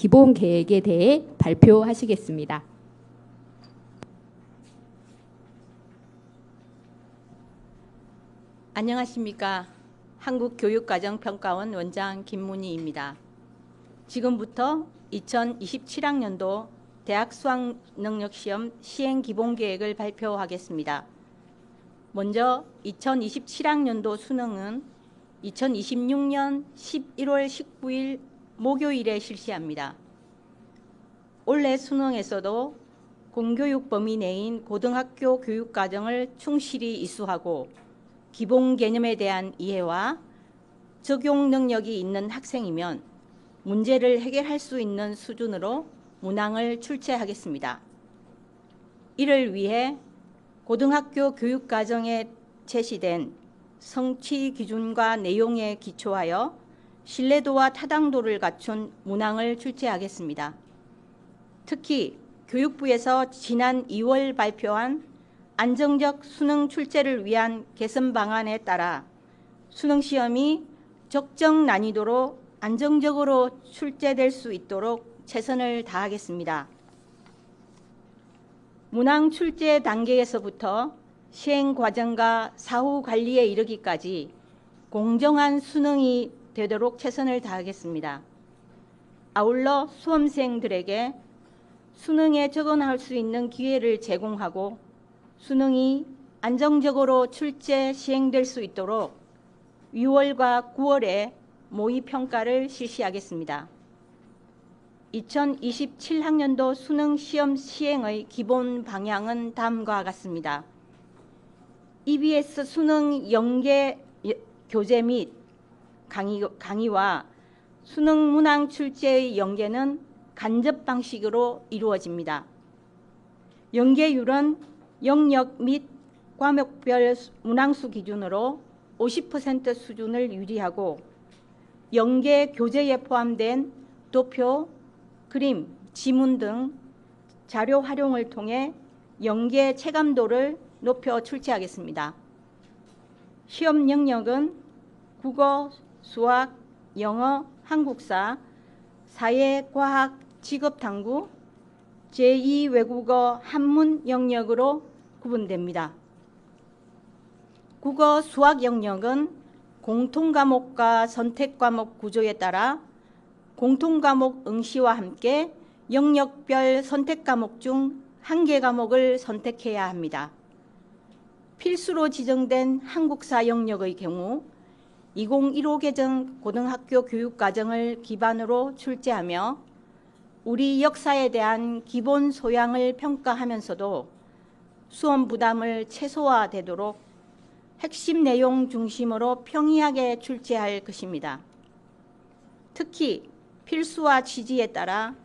기본 계획에 대해 발표하시겠습니다. 안녕하십니까. 한국교육과정평가원 원장 김문희입니다. 지금부터 2027학년도 대학 수학능력시험 시행기본계획을 발표하겠습니다. 먼저 2027학년도 수능은 2026년 11월 19일 목요일에 실시합니다. 올해 수능에서도 공교육 범위 내인 고등학교 교육과정을 충실히 이수하고 기본 개념에 대한 이해와 적용 능력이 있는 학생이면 문제를 해결할 수 있는 수준으로 문항을 출제하겠습니다. 이를 위해 고등학교 교육과정에 제시된 성취 기준과 내용에 기초하여 신뢰도와 타당도를 갖춘 문항을 출제하겠습니다. 특히 교육부에서 지난 2월 발표한 안정적 수능 출제를 위한 개선 방안에 따라 수능시험이 적정 난이도로 안정적으로 출제될 수 있도록 최선을 다하겠습니다. 문항 출제 단계에서부터 시행 과정과 사후 관리에 이르기까지 공정한 수능이 되도록 최선을 다하겠습니다. 아울러 수험생들에게 수능에 적응할 수 있는 기회를 제공하고 수능이 안정적으로 출제 시행될 수 있도록 6월과 9월에 모의평가를 실시하겠습니다. 2027학년도 수능 시험 시행의 기본 방향은 다음과 같습니다. EBS 수능 연계 교재 및 강의와 수능 문항 출제의 연계는 간접 방식으로 이루어집니다. 연계율은 영역 및 과목별 문항수 기준으로 50% 수준을 유지하고 연계 교재에 포함된 도표, 그림, 지문 등 자료 활용을 통해 연계 체감도를 높여 출제하겠습니다. 시험 영역은 국어, 수학, 영어, 한국사, 사회, 과학, 직업탐구, 제2외국어 한문 영역으로 구분됩니다. 국어, 수학 영역은 공통과목과 선택과목 구조에 따라 공통과목 응시와 함께 영역별 선택과목 중 1개 과목을 선택해야 합니다. 필수로 지정된 한국사 영역의 경우 2015 개정 고등학교 교육과정을 기반으로 출제하며 우리 역사에 대한 기본 소양을 평가하면서도 수험 부담을 최소화되도록 핵심 내용 중심으로 평이하게 출제할 것입니다. 특히 필수와 취지에 따라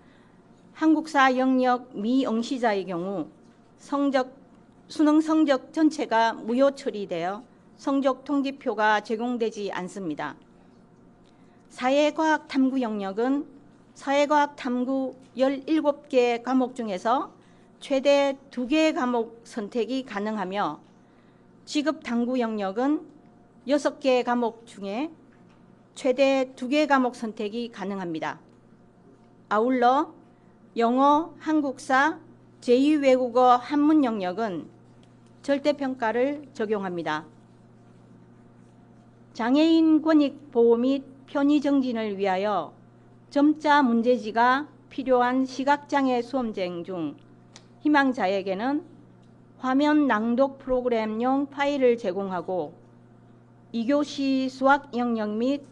한국사 영역 미응시자의 경우 수능 성적 전체가 무효 처리되어 성적 통지표가 제공되지 않습니다. 사회과학 탐구 영역은 사회과학 탐구 17개 과목 중에서 최대 2개 과목 선택이 가능하며 직업탐구 영역은 6개 과목 중에 최대 2개 과목 선택이 가능합니다. 아울러 영어, 한국사, 제2외국어 한문 영역은 절대평가를 적용합니다. 장애인 권익 보호 및 편의 정진을 위하여 점자 문제지가 필요한 시각장애 수험생 중 희망자에게는 화면 낭독 프로그램용 파일을 제공하고 2교시 수학 영역 및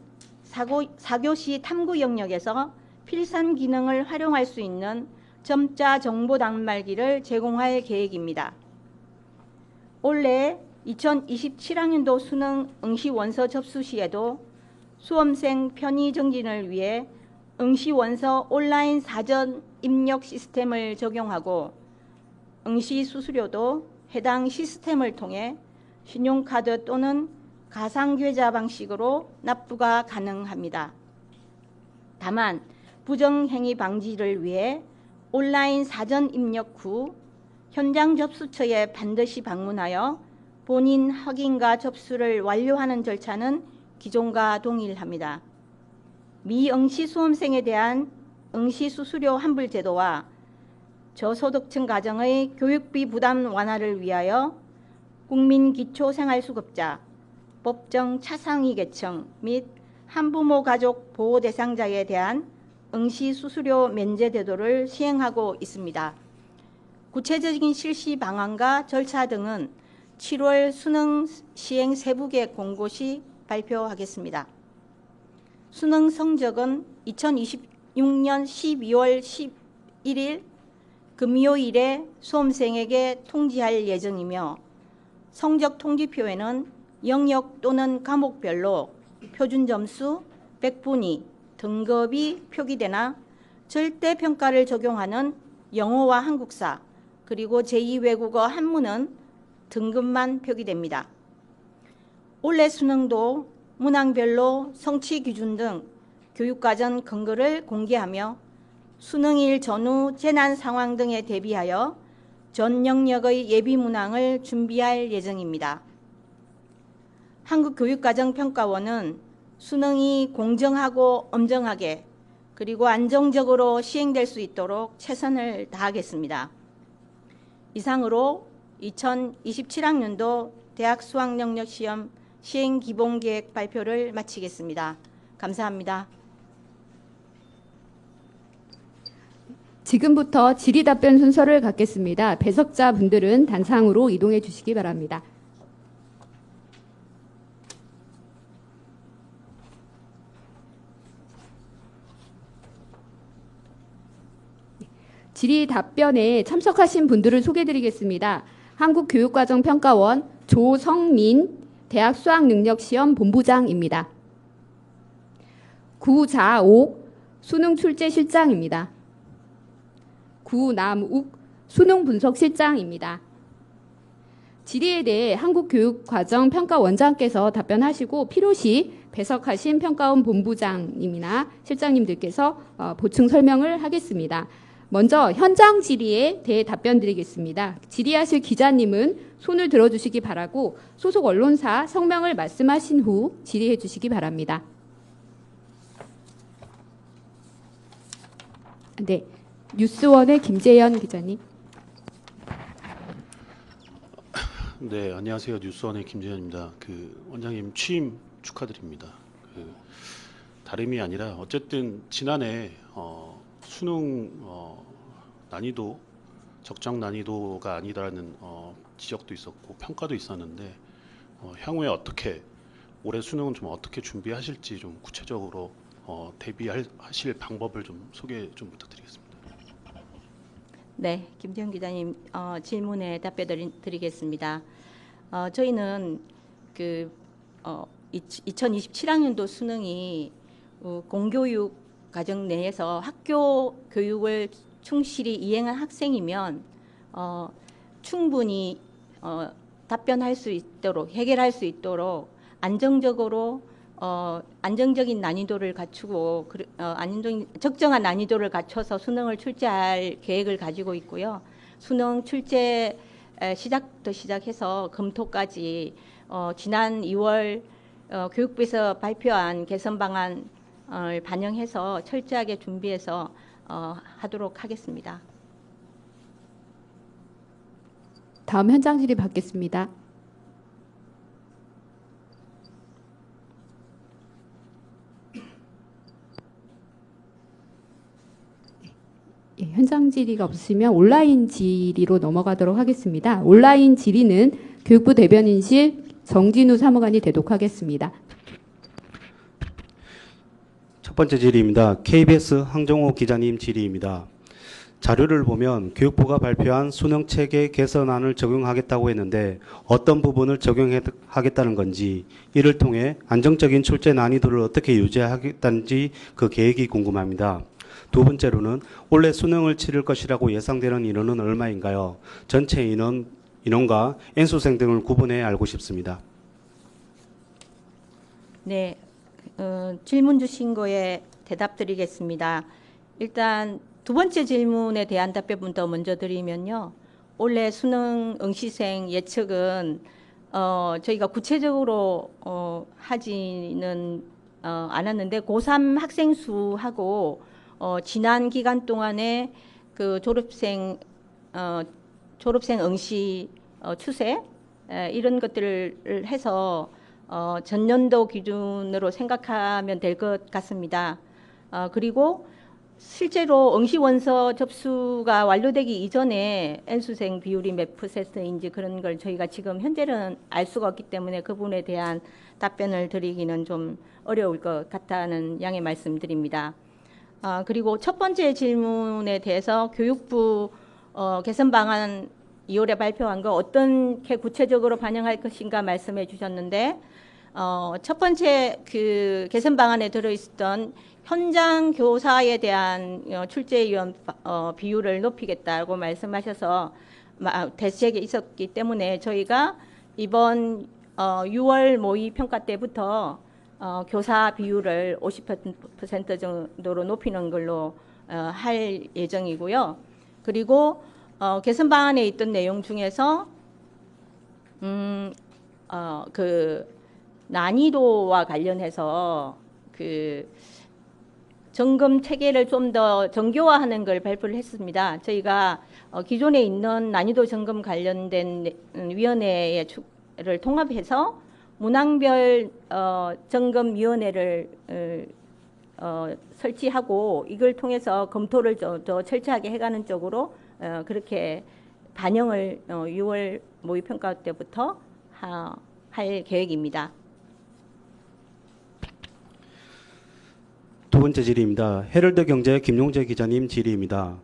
4교시 탐구 영역에서 필산 기능을 활용할 수 있는 점자 정보 단말기를 제공할 계획입니다. 올해 2027학년도 수능 응시 원서 접수 시에도 수험생 편의 정진을 위해 응시 원서 온라인 사전 입력 시스템을 적용하고 응시 수수료도 해당 시스템을 통해 신용카드 또는 가상계좌 방식으로 납부가 가능합니다. 다만 부정행위 방지를 위해 온라인 사전 입력 후 현장 접수처에 반드시 방문하여 본인 확인과 접수를 완료하는 절차는 기존과 동일합니다. 미응시 수험생에 대한 응시 수수료 환불 제도와 저소득층 가정의 교육비 부담 완화를 위하여 국민기초생활수급자, 법정 차상위 계층 및 한부모 가족 보호 대상자에 대한 응시 수수료 면제 제도를 시행하고 있습니다. 구체적인 실시 방안과 절차 등은 7월 수능 시행 세부계획 공고 시 발표하겠습니다. 수능 성적은 2026년 12월 11일 금요일에 수험생에게 통지할 예정이며 성적 통지표에는 영역 또는 과목별로 표준 점수, 백분위, 등급이 표기되나 절대평가를 적용하는 영어와 한국사 그리고 제2외국어 한문은 등급만 표기됩니다. 올해 수능도 문항별로 성취 기준 등 교육과정 근거를 공개하며 수능일 전후 재난 상황 등에 대비하여 전 영역의 예비 문항을 준비할 예정입니다. 한국교육과정평가원은 수능이 공정하고 엄정하게 그리고 안정적으로 시행될 수 있도록 최선을 다하겠습니다. 이상으로 2027학년도 대학 수학능력시험 시행기본계획 발표를 마치겠습니다. 감사합니다. 지금부터 질의답변 순서를 갖겠습니다. 배석자 분들은 단상으로 이동해 주시기 바랍니다. 질의답변에 참석하신 분들을 소개해드리겠습니다. 한국교육과정평가원 조성민 대학 수학능력시험 본부장입니다. 구자옥 수능출제실장입니다. 구남욱 수능분석실장입니다. 질의에 대해 한국교육과정평가원장께서 답변하시고 필요시 배석하신 평가원 본부장님이나 실장님들께서 보충 설명을 하겠습니다. 먼저 현장 질의에 대해 답변 드리겠습니다. 질의하실 기자님은 손을 들어주시기 바라고 소속 언론사 성명을 말씀하신 후 질의해 주시기 바랍니다. 네, 뉴스원의 김재현 기자님. 네, 안녕하세요. 뉴스원의 김재현입니다. 원장님 취임 축하드립니다. 다름이 아니라 어쨌든 지난해 수능 난이도 적정 난이도가 아니다라는 지적도 있었고 평가도 있었는데 향후에 어떻게 올해 수능은 좀 어떻게 준비하실지 좀 구체적으로 대비하실 방법을 좀 소개 좀 부탁드리겠습니다. 네, 김재현 기자님 질문에 답변 드리겠습니다. 저희는 2027학년도 수능이 공교육 과정 내에서 학교 교육을 충실히 이행한 학생이면 충분히 답변할 수 있도록 해결할 수 있도록 안정적으로 안정적인 난이도를 갖추고 적정한 난이도를 갖춰서 수능을 출제할 계획을 가지고 있고요. 수능 출제 시작부터 시작해서 검토까지 지난 2월 교육부에서 발표한 개선 방안을 반영해서 철저하게 준비해서 하도록 하겠습니다. 다음 현장 질의 받겠습니다. 예, 현장 질의가 없으시면 온라인 질의로 넘어가도록 하겠습니다. 온라인 질의는 교육부 대변인실 정진우 사무관이 대독하겠습니다. 첫 번째 질의입니다. KBS 황정호 기자님 질의입니다. 자료를 보면 교육부가 발표한 수능 체계 개선안을 적용하겠다고 했는데 어떤 부분을 적용하겠다는 건지, 이를 통해 안정적인 출제 난이도를 어떻게 유지하겠다는지 그 계획이 궁금합니다. 두 번째로는 올해 수능을 치를 것이라고 예상되는 인원은 얼마인가요? 전체 인원과 N수생 등을 구분해 알고 싶습니다. 네, 질문 주신 거에 대답 드리겠습니다. 일단 두 번째 질문에 대한 답변부터 먼저 드리면요. 올해 수능 응시생 예측은 저희가 구체적으로 하지는 않았는데 고3 학생 수하고 지난 기간 동안에 그 졸업생 응시 추세 이런 것들을 해서 전년도 기준으로 생각하면 될 것 같습니다. 그리고 실제로 응시 원서 접수가 완료되기 이전에 N수생 비율이 몇 %인지 그런 걸 저희가 지금 현재는 알 수가 없기 때문에 그 부분에 대한 답변을 드리기는 좀 어려울 것 같다는 양해 말씀드립니다. 그리고 첫 번째 질문에 대해서 교육부 개선 방안 2월에 발표한 거 어떻게 구체적으로 반영할 것인가 말씀해 주셨는데 첫 번째 그 개선 방안에 들어있었던 현장 교사에 대한 출제 위원 비율을 높이겠다고 말씀하셔서 대책에 있었기 때문에 저희가 이번 6월 모의 평가 때부터 교사 비율을 50% 정도로 높이는 걸로 할 예정이고요. 그리고 개선 방안에 있던 내용 중에서 그 난이도와 관련해서 그 점검 체계를 좀 더 정교화하는 걸 발표를 했습니다. 저희가 기존에 있는 난이도 점검 관련된 위원회를 통합해서 문항별 점검위원회를 설치하고 이걸 통해서 검토를 더 철저하게 해가는 쪽으로 그렇게 반영을 6월 모의평가 때부터 할 계획입니다. 두 번째 질의입니다. 헤럴드 경제 김용재 기자님 질의입니다.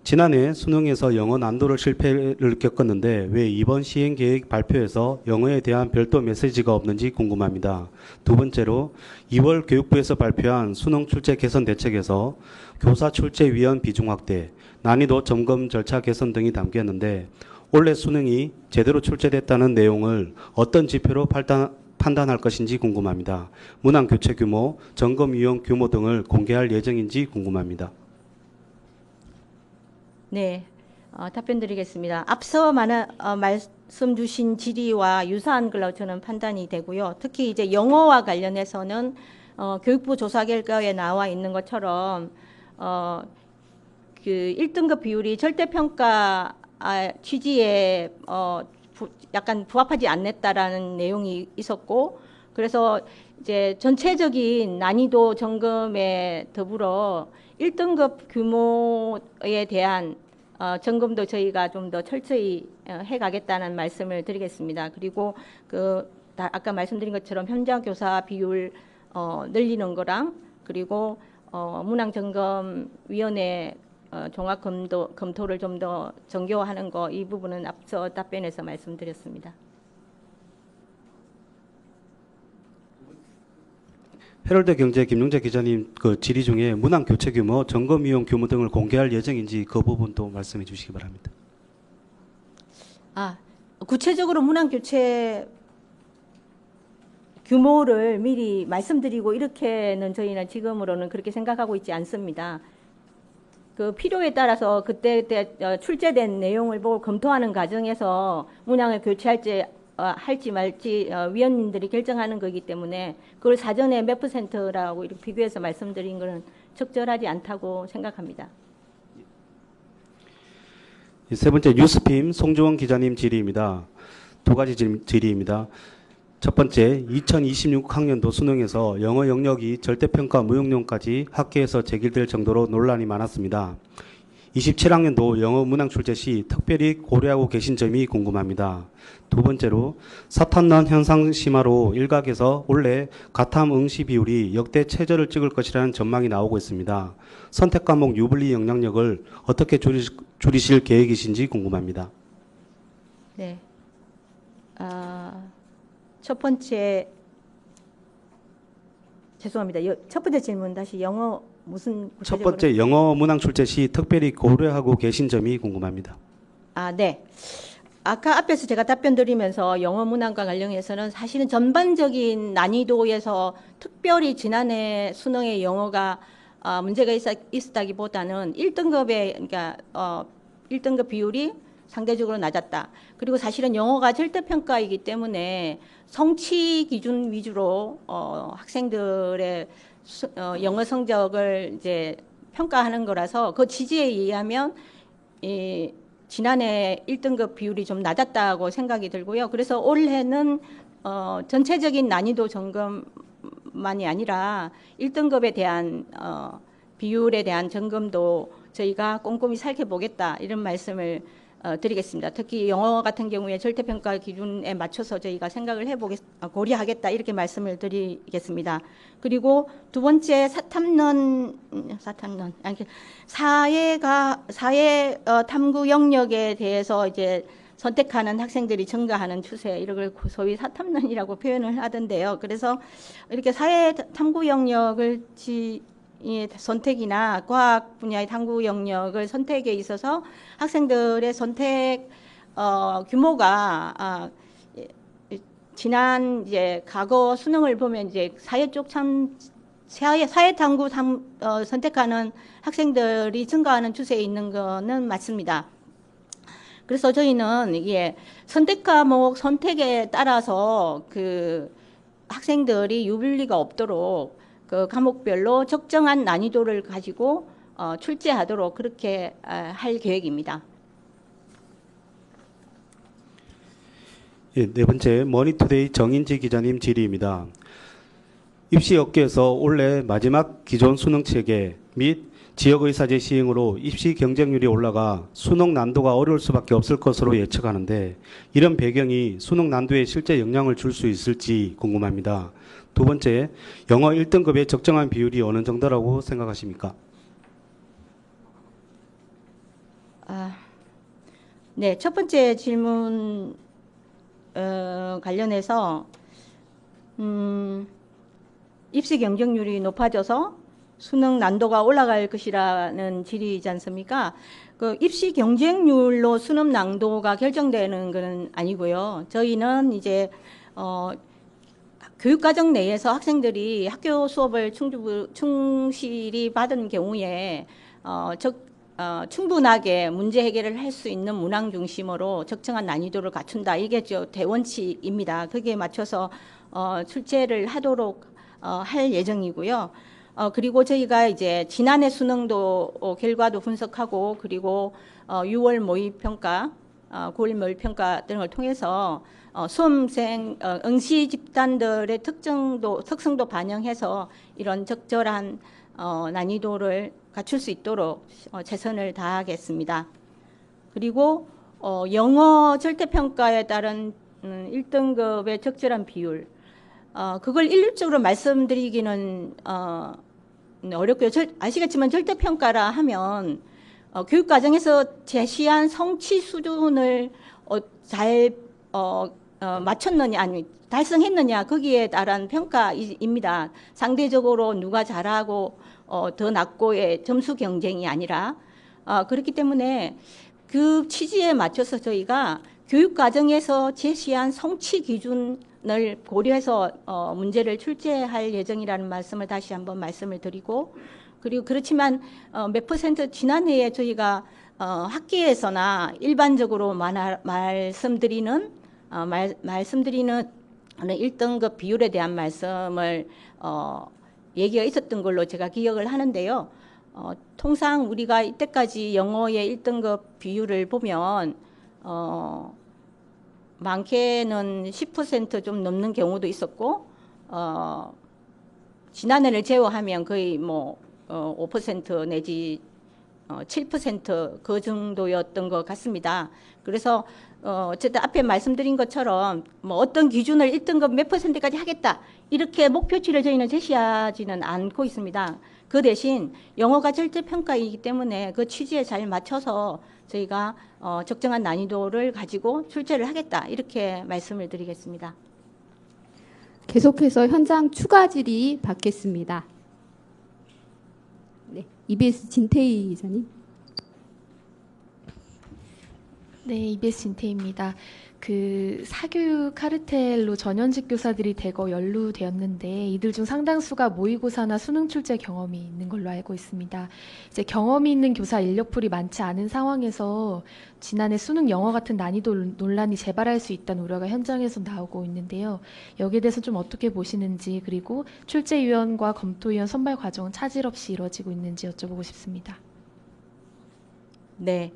지난해 수능에서 영어 난도를 실패를 겪었는데 왜 이번 시행 계획 발표에서 영어에 대한 별도 메시지가 없는지 궁금합니다. 두 번째로 2월 교육부에서 발표한 수능 출제 개선 대책에서 교사 출제 위원 비중 확대, 난이도 점검 절차 개선 등이 담겼는데 올해 수능이 제대로 출제됐다는 내용을 어떤 지표로 판단할 것인지 궁금합니다. 문항 교체 규모, 점검 위원 규모 등을 공개할 예정인지 궁금합니다. 네, 답변 드리겠습니다. 앞서 말씀 주신 질의와 유사한 걸로 저는 판단이 되고요. 특히 이제 영어와 관련해서는 교육부 조사 결과에 나와 있는 것처럼 그 1등급 비율이 절대평가 취지에 약간 부합하지 않았다라는 내용이 있었고, 그래서 이제 전체적인 난이도 점검에 더불어 1등급 규모에 대한 점검도 저희가 좀 더 철저히 해가겠다는 말씀을 드리겠습니다. 그리고 아까 말씀드린 것처럼 현장 교사 비율 늘리는 거랑 그리고 문항점검위원회 종합 검토를 좀 더 정교화하는 거, 이 부분은 앞서 답변에서 말씀드렸습니다. 헤럴드 경제 김용재 기자님 그 질의 중에 문항 교체 규모, 점검 위원 규모 등을 공개할 예정인지 그 부분도 말씀해 주시기 바랍니다. 구체적으로 문항 교체 규모를 미리 말씀드리고 이렇게는 저희는 지금으로는 그렇게 생각하고 있지 않습니다. 그 필요에 따라서 그때 출제된 내용을 보고 검토하는 과정에서 문항을 교체할지 할지 말지 위원님들이 결정하는 거기 때문에 그걸 사전에 몇 %라고 이렇게 비교해서 말씀드린 것은 적절하지 않다고 생각합니다. 세 번째 뉴스핌 송주원 기자님 질의입니다. 두 가지 질의입니다. 첫 번째, 2026학년도 수능에서 영어 영역이 절대평가 무용론까지 학계에서 제기될 정도로 논란이 많았습니다. 27학년도 영어 문항 출제 시 특별히 고려하고 계신 점이 궁금합니다. 두 번째로, 사탄난 현상 심화로 일각에서 올해 가탐 응시 비율이 역대 최저를 찍을 것이라는 전망이 나오고 있습니다. 선택 과목 유불리 영향력을 어떻게 줄이실 계획이신지 궁금합니다. 네. 첫 번째, 죄송합니다. 첫 번째 질문 다시 영어 무슨 첫 번째, 영어 문항 출제 시 특별히 고려하고 계신 점이 궁금합니다. 네. 아까 앞에서 제가 답변 드리면서 영어 문항과 관련해서는 사실은 전반적인 난이도에서 특별히 지난해 수능의 영어가 문제가 있었다기보다는 1등급의 그러니까 1등급 비율이 상대적으로 낮았다. 그리고 사실은 영어가 절대평가이기 때문에 성취 기준 위주로 학생들의 영어 성적을 이제 평가하는 거라서 그 취지에 의하면 지난해 1등급 비율이 좀 낮았다고 생각이 들고요. 그래서 올해는 전체적인 난이도 점검만이 아니라 1등급에 대한 비율에 대한 점검도 저희가 꼼꼼히 살펴보겠다 이런 말씀을 드리겠습니다. 특히 영어 같은 경우에 절대평가 기준에 맞춰서 저희가 생각을 고려하겠다 이렇게 말씀을 드리겠습니다. 그리고 두 번째 사회 탐구 영역에 대해서 이제 선택하는 학생들이 증가하는 추세, 이걸 소위 사탐론이라고 표현을 하던데요. 그래서 이렇게 사회 탐구 영역을 선택이나 과학 분야의 탐구 영역을 선택에 있어서 학생들의 선택 규모가 지난 이제 과거 수능을 보면 이제 사회 쪽 사회 탐구 선택하는 학생들이 증가하는 추세에 있는 거는 맞습니다. 그래서 저희는 이게 선택 과목 선택에 따라서 그 학생들이 유불리가 없도록 그 과목별로 적정한 난이도를 가지고 출제하도록 그렇게 할 계획입니다. 네 번째, 머니투데이 정인지 기자님 질의입니다. 입시업계에서 올해 마지막 기존 수능 체계 및 지역의사제 시행으로 입시 경쟁률이 올라가 수능 난도가 어려울 수밖에 없을 것으로 예측하는데 이런 배경이 수능 난도에 실제 영향을 줄 수 있을지 궁금합니다. 두 번째, 영어 1등급의 적정한 비율이 어느 정도라고 생각하십니까? 네, 첫 번째 질문 관련해서 입시 경쟁률이 높아져서 수능 난도가 올라갈 것이라는 질의이지 않습니까? 그 입시 경쟁률로 수능 난도가 결정되는 것은 아니고요. 저희는 이제 교육과정 내에서 학생들이 학교 수업을 충실히 받은 경우에 충분하게 문제 해결을 할 수 있는 문항 중심으로 적정한 난이도를 갖춘다. 이게 대원칙입니다. 거기에 맞춰서 출제를 하도록 할 예정이고요. 그리고 저희가 이제 지난해 수능도 결과도 분석하고 그리고 6월 모의평가, 9월 모의평가 등을 통해서 수험생 응시 집단들의 특성도 반영해서 이런 적절한 난이도를 갖출 수 있도록 최선을 다하겠습니다. 그리고 영어 절대평가에 따른 1등급의 적절한 비율, 그걸 일률적으로 말씀드리기는 어렵고요. 아시겠지만 절대평가라 하면 교육과정에서 제시한 성취 수준을 잘 맞췄느냐 아니 달성했느냐 거기에 따른 평가입니다. 상대적으로 누가 잘하고 더 낮고의 점수 경쟁이 아니라 그렇기 때문에 그 취지에 맞춰서 저희가 교육과정에서 제시한 성취 기준을 고려해서 문제를 출제할 예정이라는 말씀을 다시 한번 말씀을 드리고, 그리고 그렇지만 몇 퍼센트 지난해에 저희가 학계에서나 일반적으로 말씀드리는 1등급 비율에 대한 말씀을 얘기가 있었던 걸로 제가 기억을 하는데요. 통상 우리가 이때까지 영어의 1등급 비율을 보면 많게는 10% 좀 넘는 경우도 있었고 지난해를 제외하면 거의 뭐 5% 내지 7% 그 정도였던 것 같습니다. 그래서 어쨌든 앞에 말씀드린 것처럼 뭐 어떤 기준을 1등급 몇 %까지 하겠다 이렇게 목표치를 저희는 제시하지는 않고 있습니다. 그 대신 영어가 절대평가이기 때문에 그 취지에 잘 맞춰서 저희가 적정한 난이도를 가지고 출제를 하겠다 이렇게 말씀을 드리겠습니다. 계속해서 현장 추가 질의 받겠습니다. 네, EBS 진태희 기자님. 네, EBS 진태입니다. 그 사교육 카르텔로 전현직 교사들이 대거 연루되었는데 이들 중 상당수가 모의고사나 수능 출제 경험이 있는 걸로 알고 있습니다. 이제 경험이 있는 교사 인력풀이 많지 않은 상황에서 지난해 수능 영어 같은 난이도 논란이 재발할 수 있다는 우려가 현장에서 나오고 있는데요. 여기에 대해서 좀 어떻게 보시는지, 그리고 출제위원과 검토위원 선발 과정은 차질 없이 이루어지고 있는지 여쭤보고 싶습니다. 네,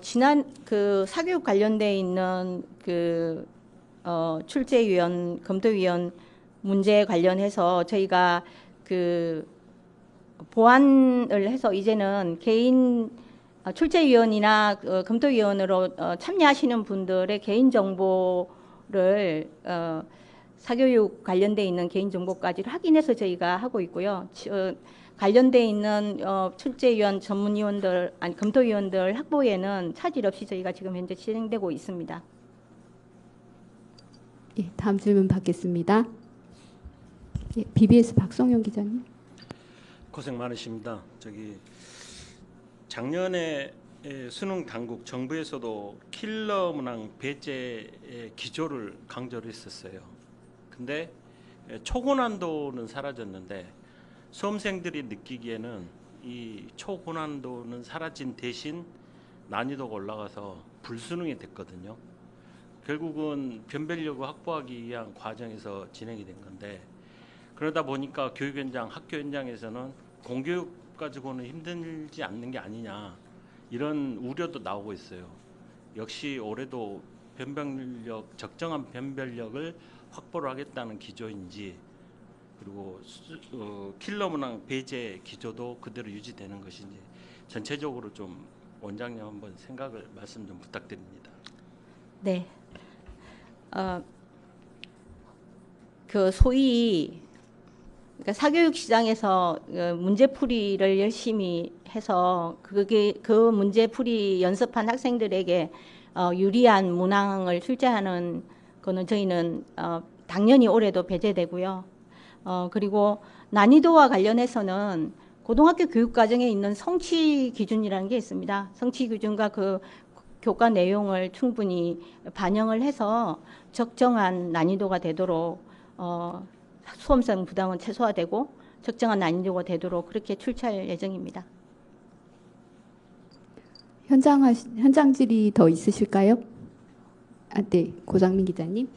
지난 그 사교육 관련돼 있는 그 출제위원, 검토위원 문제 관련해서 저희가 그 보완을 해서 이제는 개인 출제위원이나 검토위원으로 참여하시는 분들의 개인 정보를 사교육 관련돼 있는 개인 정보까지 확인해서 저희가 하고 있고요. 관련돼 있는 출제위원, 전문위원들, 아니 검토위원들 확보에는 차질 없이 저희가 지금 현재 진행되고 있습니다. 예, 다음 질문 받겠습니다. 예, BBS 박성현 기자님. 고생 많으십니다. 작년에 수능 당국 정부에서도 킬러 문항 배제의 기조를 강조를 했었어요. 근데 초고난도는 사라졌는데 수험생들이 느끼기에는 이 초고난도는 사라진 대신 난이도가 올라가서 불수능이 됐거든요. 결국은 변별력을 확보하기 위한 과정에서 진행이 된 건데, 그러다 보니까 교육 현장, 학교 현장에서는 공교육 가지고는 힘들지 않는 게 아니냐, 이런 우려도 나오고 있어요. 역시 올해도 변별력, 적정한 변별력을 확보를 하겠다는 기조인지, 그리고 킬러 문항 배제 기조도 그대로 유지되는 것인지 전체적으로 좀 원장님 한번 생각을 말씀 좀 부탁드립니다. 네, 그 소위 그러니까 사교육 시장에서 문제풀이를 열심히 해서 그 문제풀이 연습한 학생들에게 유리한 문항을 출제하는 거는 저희는 당연히 올해도 배제되고요. 그리고 난이도와 관련해서는 고등학교 교육과정에 있는 성취 기준이라는 게 있습니다. 성취 기준과 그 교과 내용을 충분히 반영을 해서 적정한 난이도가 되도록 수험생 부담은 최소화되고 적정한 난이도가 되도록 그렇게 출제할 예정입니다. 현장 질의 더 있으실까요? 네, 고장민 기자님.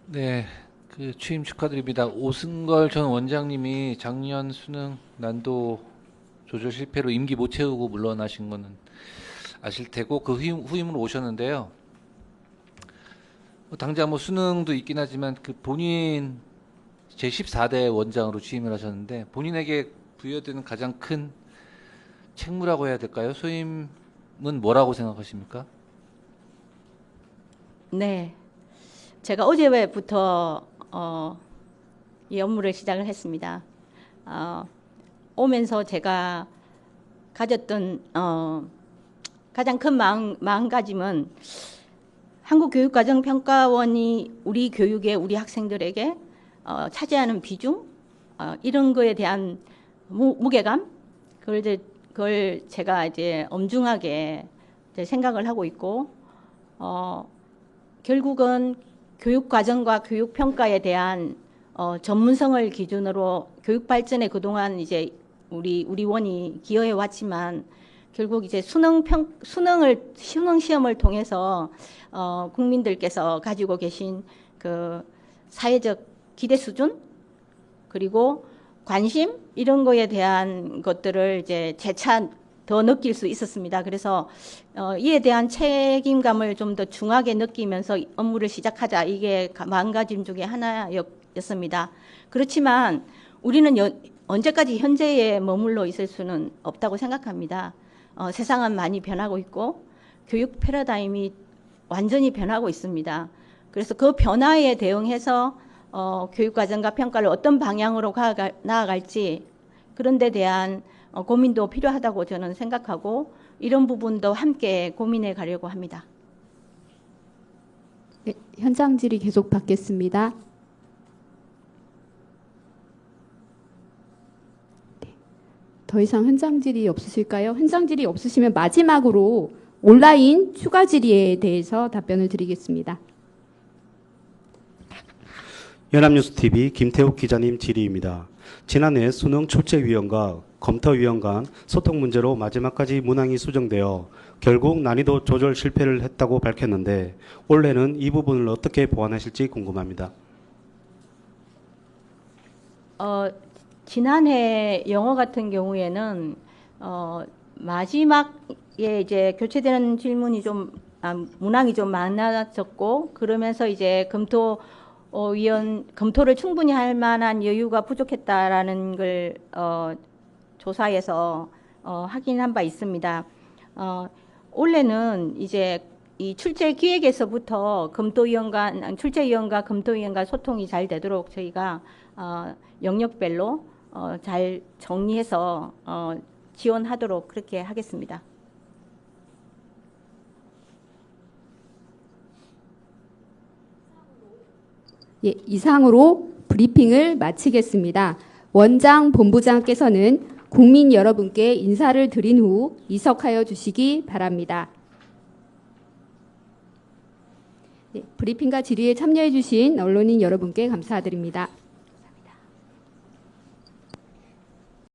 네, 그 취임 축하드립니다. 오승걸 전 원장님이 작년 수능 난도 조절 실패로 임기 못 채우고 물러나신 거는 아실 테고, 그 후임으로 오셨는데요. 당장 뭐 수능도 있긴 하지만 그 본인 제14대 원장으로 취임을 하셨는데, 본인에게 부여되는 가장 큰 책무라고 해야 될까요? 소임은 뭐라고 생각하십니까? 네, 제가 어제부터 이 업무를 시작을 했습니다. 오면서 제가 가졌던 가장 큰 마음가짐은 한국교육과정평가원이 우리 교육에 우리 학생들에게 차지하는 비중, 이런 거에 대한 무게감, 그걸 제가 이제 엄중하게 이제 생각을 하고 있고, 결국은 교육과정과 교육평가에 대한 전문성을 기준으로 교육 발전에 그동안 이제 우리 원이 기여해 왔지만, 결국 이제 수능 시험을 통해서 국민들께서 가지고 계신 그 사회적 기대 수준, 그리고 관심, 이런 거에 대한 것들을 이제 재차 더 느낄 수 있었습니다. 그래서 이에 대한 책임감을 좀 더 중하게 느끼면서 업무를 시작하자, 이게 마음가짐 중에 하나였습니다. 그렇지만 우리는 언제까지 현재에 머물러 있을 수는 없다고 생각합니다. 세상은 많이 변하고 있고 교육 패러다임이 완전히 변하고 있습니다. 그래서 그 변화에 대응해서 교육과정과 평가를 어떤 방향으로 나아갈지, 그런 데 대한 고민도 필요하다고 저는 생각하고, 이런 부분도 함께 고민해 가려고 합니다. 네, 현장 질의 계속 받겠습니다. 네, 더 이상 현장 질의 없으실까요? 현장 질의 없으시면 마지막으로 온라인 추가 질의에 대해서 답변을 드리겠습니다. 연합뉴스TV 김태욱 기자님 질의입니다. 지난해 수능 출제위원과 검토위원 간 소통 문제로 마지막까지 문항이 수정되어 결국 난이도 조절 실패를 했다고 밝혔는데 올해는 이 부분을 어떻게 보완하실지 궁금합니다. 지난해 영어 같은 경우에는 마지막에 이제 교체되는 질문이 좀 문항이 좀 많아졌고 그러면서 이제 검토를 충분히 할 만한 여유가 부족했다라는 걸 조사에서 확인한 바 있습니다. 올해는 이제 이 출제 기획에서부터 출제위원과 검토위원과 소통이 잘 되도록 저희가 영역별로 잘 정리해서 지원하도록 그렇게 하겠습니다. 예, 이상으로 브리핑을 마치겠습니다. 원장 본부장께서는 국민 여러분께 인사를 드린 후 이석하여 주시기 바랍니다. 네, 브리핑과 질의에 참여해 주신 언론인 여러분께 감사드립니다.